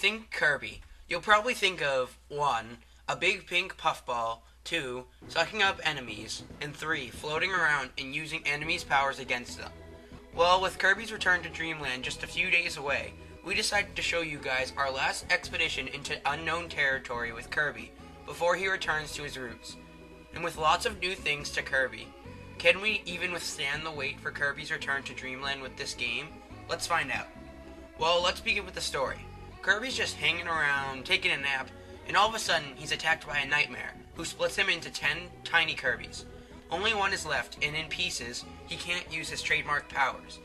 think Kirby, you'll probably think of 1. A big pink puffball, 2. Sucking up enemies, and 3. Floating around and using enemies' powers against them. Well, with Kirby's return to Dreamland just a few days away, we decided to show you guys our last expedition into unknown territory with Kirby before he returns to his roots. And with lots of new things to Kirby, can we even withstand the wait for Kirby's return to Dreamland with this game? Let's find out. Well, let's begin with the story. Kirby's just hanging around, taking a nap, and all of a sudden he's attacked by a nightmare who splits him into 10 tiny Kirbys. Only one is left, and in pieces, he can't use his trademark powers.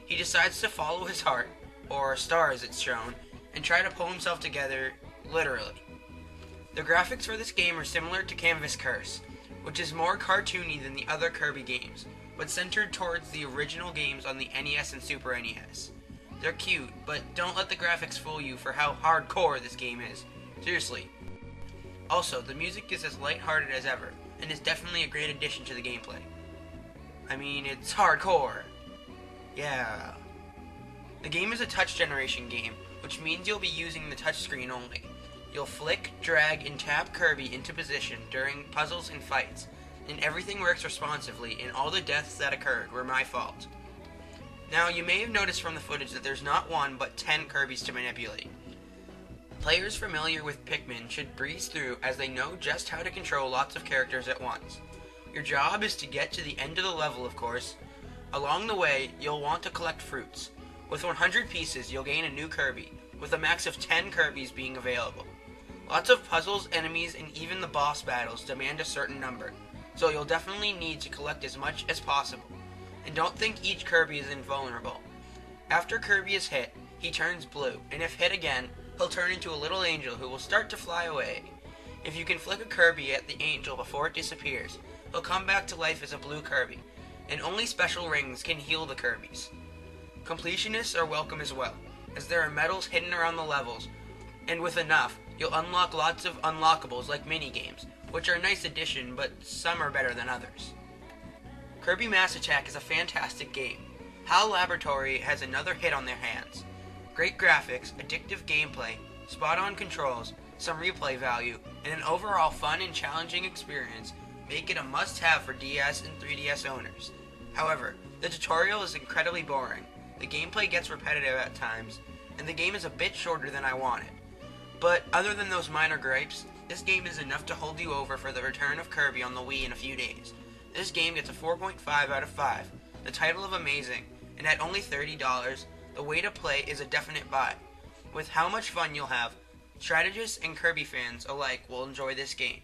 He decides to follow his heart, or star as it's shown, and try to pull himself together, literally. The graphics for this game are similar to Canvas Curse, which is more cartoony than the other Kirby games, but centered towards the original games on the NES and Super NES. They're cute, but don't let the graphics fool you for how hardcore this game is. Seriously. Also, the music is as lighthearted as ever, and is definitely a great addition to the gameplay. I mean, it's hardcore. Yeah. The game is a touch generation game, which means you'll be using the touchscreen only. You'll flick, drag, and tap Kirby into position during puzzles and fights, and everything works responsively, and all the deaths that occurred were my fault. Now, you may have noticed from the footage that there's not 1 but 10 Kirbys to manipulate. Players familiar with Pikmin should breeze through as they know just how to control lots of characters at once. Your job is to get to the end of the level, of course. Along the way, you'll want to collect fruits. With 100 pieces, you'll gain a new Kirby, with a max of 10 Kirbys being available. Lots of puzzles, enemies, and even the boss battles demand a certain number, so you'll definitely need to collect as much as possible. And don't think each Kirby is invulnerable. After Kirby is hit, he turns blue, and if hit again, he'll turn into a little angel who will start to fly away. If you can flick a Kirby at the angel before it disappears, he'll come back to life as a blue Kirby, and only special rings can heal the Kirbys. Completionists are welcome as well, as there are medals hidden around the levels, and with enough, you'll unlock lots of unlockables like minigames, which are a nice addition, but some are better than others. Kirby Mass Attack is a fantastic game. HAL Laboratory has another hit on their hands. Great graphics, addictive gameplay, spot-on controls, some replay value, and an overall fun and challenging experience make it a must-have for DS and 3DS owners. However, the tutorial is incredibly boring, the gameplay gets repetitive at times, and the game is a bit shorter than I wanted. But other than those minor gripes, this game is enough to hold you over for the return of Kirby on the Wii in a few days. This game gets a 4.5 out of 5, the title of amazing, and at only $30, the way to play is a definite buy. With how much fun you'll have, strategists and Kirby fans alike will enjoy this game.